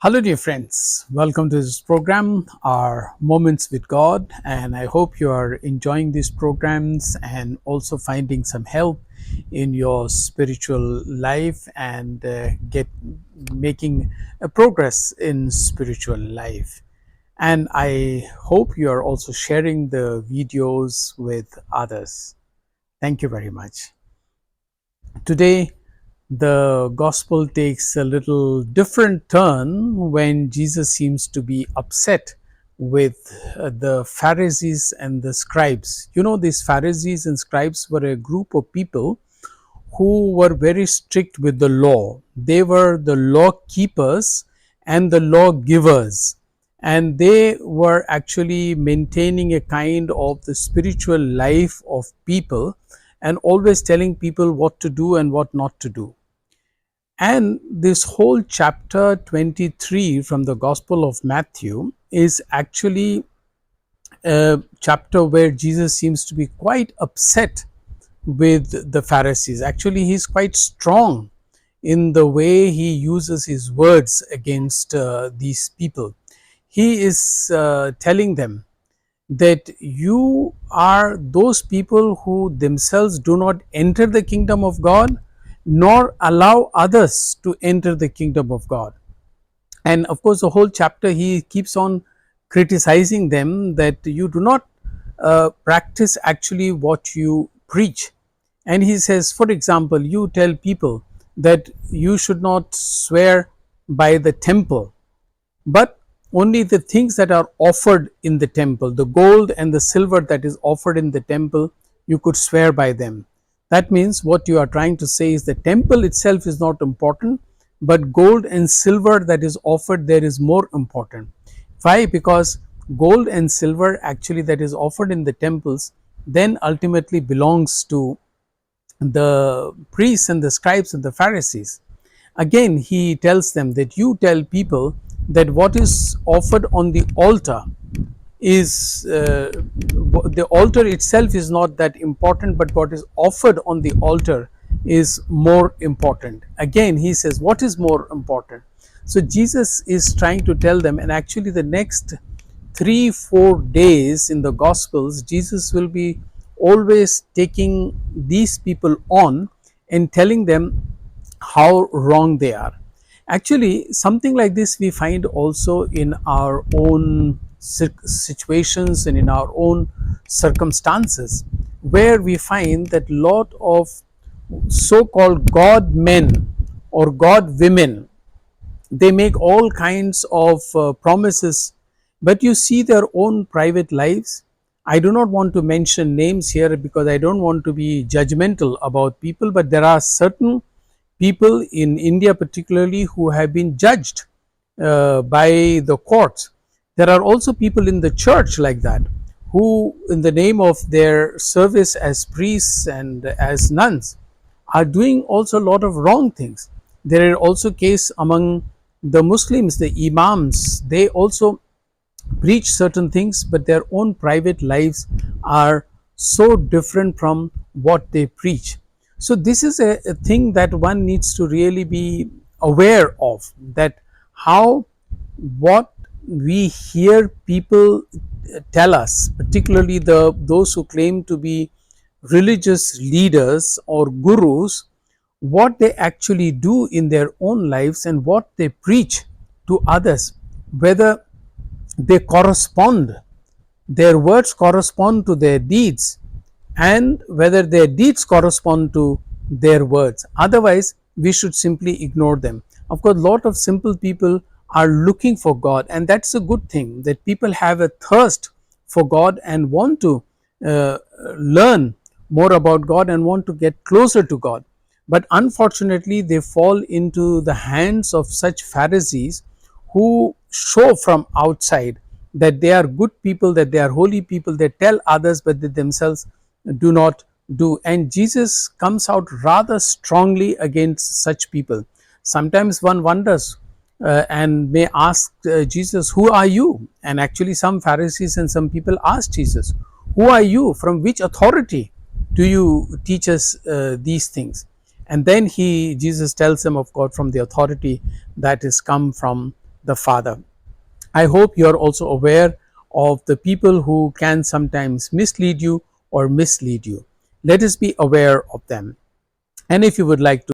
Hello, dear friends. Welcome to this program, our Moments with God. And I hope you are enjoying these programs and also finding some help in your spiritual life and get making a progress in spiritual life. And I hope you are also sharing the videos with others. Thank you very much. Today, the gospel takes a little different turn when Jesus seems to be upset with the Pharisees and the scribes. You know, these Pharisees and scribes were a group of people who were very strict with the law. They were the law keepers and the law givers, and they were actually maintaining a kind of the spiritual life of people and always telling people what to do and what not to do. And this whole chapter 23 from the Gospel of Matthew is actually a chapter where Jesus seems to be quite upset with the Pharisees. Actually, he's quite strong in the way he uses his words against these people. He is telling them that you are those people who themselves do not enter the kingdom of God nor allow others to enter the kingdom of God. And of course, the whole chapter he keeps on criticizing them that you do not practice actually what you preach. And he says, for example, you tell people that you should not swear by the temple, but only the things that are offered in the temple, the gold and the silver that is offered in the temple, you could swear by them. That means what you are trying to say is the temple itself is not important, but gold and silver that is offered there is more important. Why? Because gold and silver actually that is offered in the temples then ultimately belongs to the priests and the scribes and the Pharisees. Again, he tells them that you tell people that what is offered on the altar is the altar itself is not that important, but what is offered on the altar is more important. Again, he says, what is more important? So Jesus is trying to tell them, and actually the next 3-4 days in the Gospels, Jesus will be always taking these people on and telling them how wrong they are. Actually, something like this we find also in our own situations and in our own circumstances, where we find that lot of so-called God men or God women, they make all kinds of promises, but you see their own private lives. I do not want to mention names here because I don't want to be judgmental about people, but there are certain people in India particularly who have been judged by the courts. There are also people in the church like that who, in the name of their service as priests and as nuns, are doing also a lot of wrong things. There are also case among the Muslims, the imams, they also preach certain things, but their own private lives are so different from what they preach. So this is a thing that one needs to really be aware of, that how what we hear people tell us, particularly those who claim to be religious leaders or gurus, what they actually do in their own lives and what they preach to others, whether they correspond, their words correspond to their deeds, and whether their deeds correspond to their words. Otherwise, we should simply ignore them. Of course, a lot of simple people are looking for God, and that's a good thing, that people have a thirst for God and want to learn more about God and want to get closer to God. But unfortunately, they fall into the hands of such Pharisees who show from outside that they are good people, that they are holy people, they tell others, but they themselves do not do. And Jesus comes out rather strongly against such people. Sometimes one wonders and may ask Jesus, who are you? And actually some Pharisees and some people ask Jesus, who are you? From which authority do you teach us these things? And then Jesus tells them of God, from the authority that is come from the Father. I hope you are also aware of the people who can sometimes mislead you or mislead you. Let us be aware of them. And if you would like to